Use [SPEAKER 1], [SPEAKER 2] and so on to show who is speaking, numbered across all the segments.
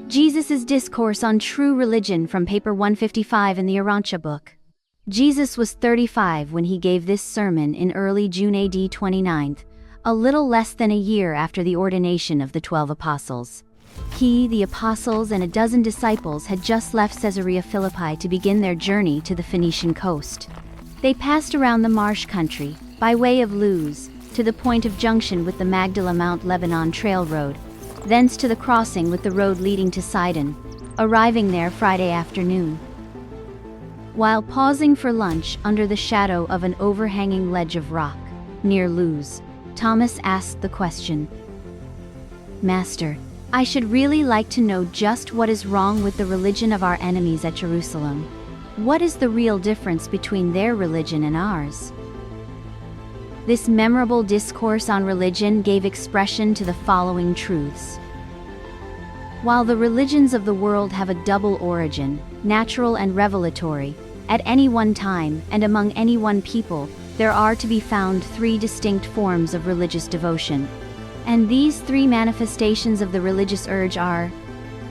[SPEAKER 1] Jesus' Discourse on True Religion from paper 155 in the Urantia Book. Jesus was 35 when he gave this sermon in early June AD 29, a little less than a year after the ordination of the 12 apostles. He, the apostles, and a dozen disciples had just left Caesarea Philippi to begin their journey to the Phoenician coast. They passed around the marsh country, by way of Luz, to the point of junction with the Magdala-Mount Lebanon Trail Road, thence to the crossing with the road leading to Sidon, arriving there Friday afternoon. While pausing for lunch under the shadow of an overhanging ledge of rock, near Luz, Thomas asked the question, "Master, I should really like to know just what is wrong with the religion of our enemies at Jerusalem. What is the real difference between their religion and ours?" This memorable discourse on religion gave expression to the following truths. While the religions of the world have a double origin, natural and revelatory, at any one time and among any one people, there are to be found three distinct forms of religious devotion. And these three manifestations of the religious urge are: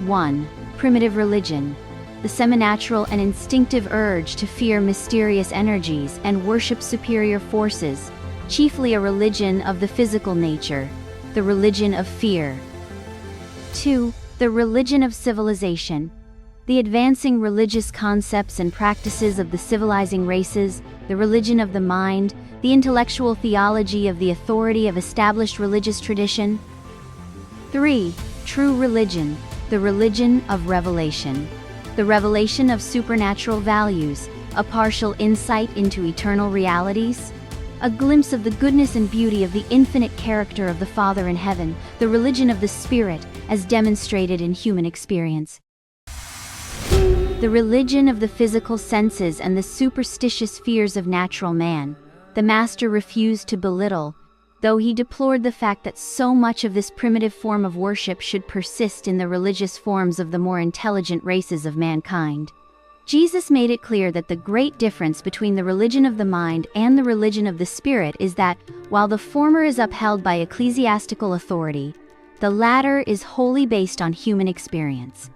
[SPEAKER 1] 1. Primitive religion, the semi-natural and instinctive urge to fear mysterious energies and worship superior forces, chiefly a religion of the physical nature, the religion of fear. 2. The religion of civilization, the advancing religious concepts and practices of the civilizing races, the religion of the mind, the intellectual theology of the authority of established religious tradition. 3. True religion, the religion of revelation, the revelation of supernatural values, a partial insight into eternal realities, a glimpse of the goodness and beauty of the infinite character of the Father in heaven, the religion of the Spirit, as demonstrated in human experience. The religion of the physical senses and the superstitious fears of natural man, the Master refused to belittle, though he deplored the fact that so much of this primitive form of worship should persist in the religious forms of the more intelligent races of mankind. Jesus made it clear that the great difference between the religion of the mind and the religion of the spirit is that, while the former is upheld by ecclesiastical authority, the latter is wholly based on human experience.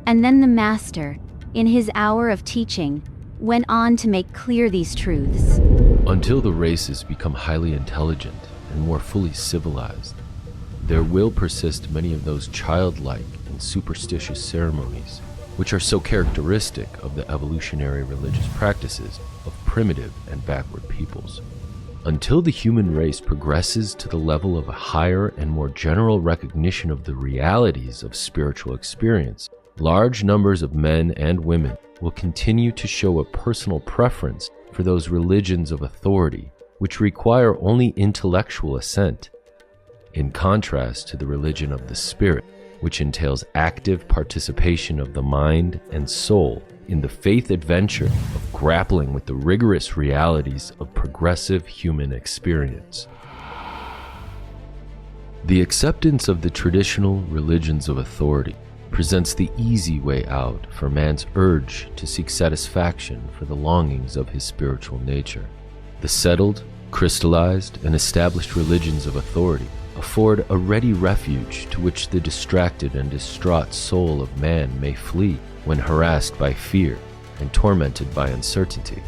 [SPEAKER 1] And then the Master, in his hour of teaching, went on to make clear these truths.
[SPEAKER 2] Until the races become highly intelligent and more fully civilized, there will persist many of those childlike and superstitious ceremonies which are so characteristic of the evolutionary religious practices of primitive and backward peoples. Until the human race progresses to the level of a higher and more general recognition of the realities of spiritual experience, large numbers of men and women will continue to show a personal preference for those religions of authority which require only intellectual assent, in contrast to the religion of the spirit, which entails active participation of the mind and soul in the faith adventure of grappling with the rigorous realities of progressive human experience. The acceptance of the traditional religions of authority presents the easy way out for man's urge to seek satisfaction for the longings of his spiritual nature. The settled, crystallized, and established religions of authority afford a ready refuge to which the distracted and distraught soul of man may flee when harassed by fear and tormented by uncertainty.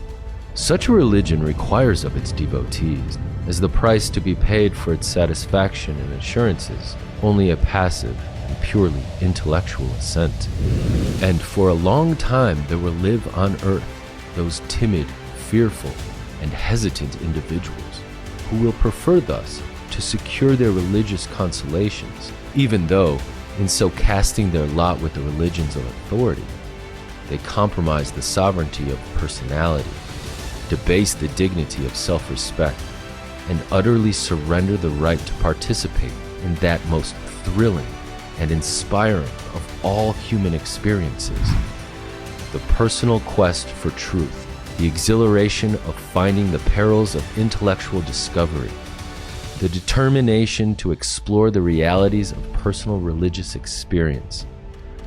[SPEAKER 2] Such a religion requires of its devotees, as the price to be paid for its satisfaction and assurances, only a passive and purely intellectual assent. And for a long time there will live on earth those timid, fearful, and hesitant individuals who will prefer thus to secure their religious consolations, even though, in so casting their lot with the religions of authority, they compromise the sovereignty of personality, debase the dignity of self-respect, and utterly surrender the right to participate in that most thrilling and inspiring of all human experiences, the personal quest for truth, the exhilaration of finding the perils of intellectual discovery, the determination to explore the realities of personal religious experience,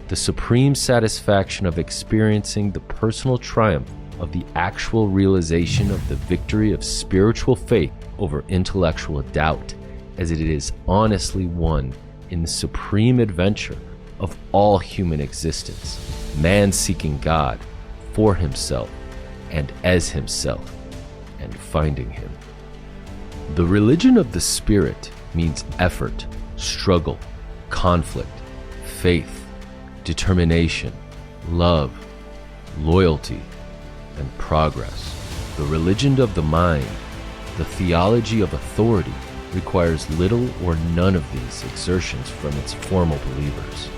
[SPEAKER 2] the supreme satisfaction of experiencing the personal triumph of the actual realization of the victory of spiritual faith over intellectual doubt, as it is honestly one in the supreme adventure of all human existence, man seeking God for himself and as himself, and finding him. The religion of the Spirit means effort, struggle, conflict, faith, determination, love, loyalty, and progress. The religion of the mind, the theology of authority, requires little or none of these exertions from its formal believers.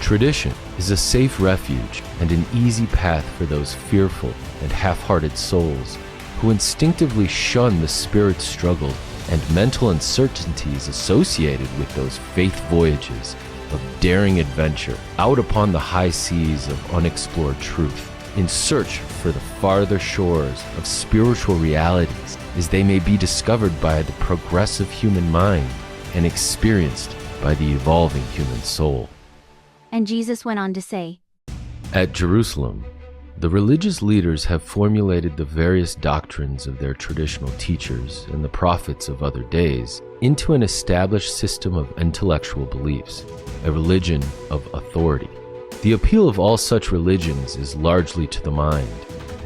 [SPEAKER 2] Tradition is a safe refuge and an easy path for those fearful and half-hearted souls who instinctively shun the Spirit's struggle and mental uncertainties associated with those faith voyages of daring adventure out upon the high seas of unexplored truth, in search for the farther shores of spiritual realities as they may be discovered by the progressive human mind and experienced by the evolving human soul.
[SPEAKER 1] And Jesus went on to say,
[SPEAKER 2] At Jerusalem, the religious leaders have formulated the various doctrines of their traditional teachers and the prophets of other days into an established system of intellectual beliefs, a religion of authority. The appeal of all such religions is largely to the mind,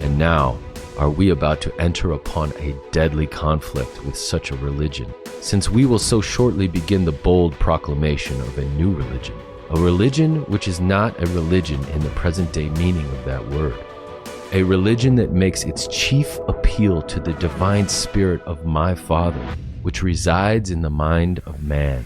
[SPEAKER 2] and now are we about to enter upon a deadly conflict with such a religion, since we will so shortly begin the bold proclamation of a new religion, a religion which is not a religion in the present-day meaning of that word, a religion that makes its chief appeal to the divine spirit of my Father, which resides in the mind of man,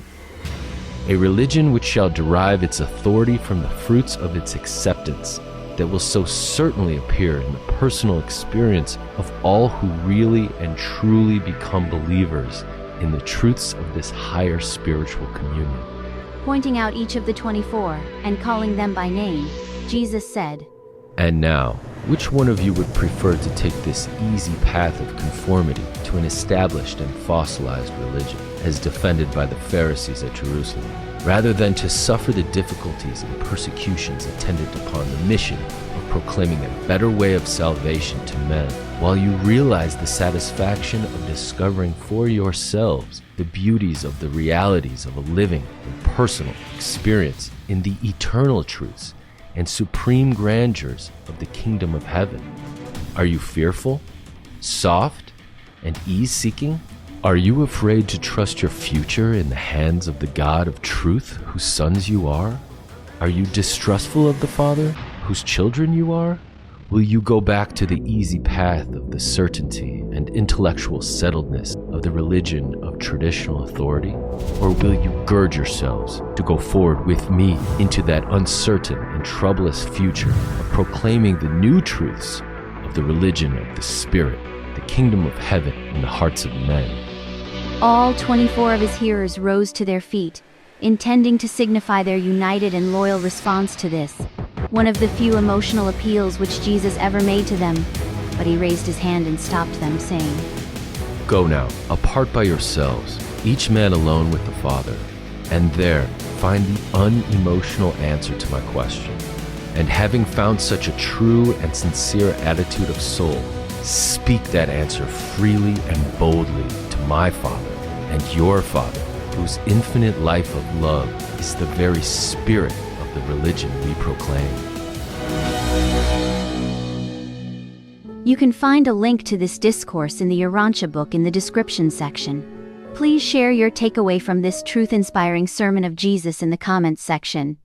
[SPEAKER 2] a religion which shall derive its authority from the fruits of its acceptance, that will so certainly appear in the personal experience of all who really and truly become believers in the truths of this higher spiritual communion.
[SPEAKER 1] Pointing out each of the 24 and calling them by name, Jesus said,
[SPEAKER 2] And now, which one of you would prefer to take this easy path of conformity to an established and fossilized religion, as defended by the Pharisees at Jerusalem, rather than to suffer the difficulties and persecutions attendant upon the mission of proclaiming a better way of salvation to men, while you realize the satisfaction of discovering for yourselves the beauties of the realities of a living and personal experience in the eternal truths and supreme grandeurs of the kingdom of heaven? Are you fearful, soft, and ease-seeking? Are you afraid to trust your future in the hands of the God of truth, whose sons you are? Are you distrustful of the Father, whose children you are? Will you go back to the easy path of the certainty and intellectual settledness of the religion of traditional authority? Or will you gird yourselves to go forward with me into that uncertain and troublous future of proclaiming the new truths of the religion of the Spirit, the kingdom of heaven in the hearts of men?
[SPEAKER 1] All 24 of his hearers rose to their feet, intending to signify their united and loyal response to this, one of the few emotional appeals which Jesus ever made to them. But he raised his hand and stopped them, saying,
[SPEAKER 2] Go now, apart by yourselves, each man alone with the Father, and there find the unemotional answer to my question. And having found such a true and sincere attitude of soul, speak that answer freely and boldly to my Father and your Father, whose infinite life of love is the very spirit of the religion we proclaim.
[SPEAKER 1] You can find a link to this discourse in the Urantia Book in the description section. Please share your takeaway from this truth-inspiring sermon of Jesus in the comments section.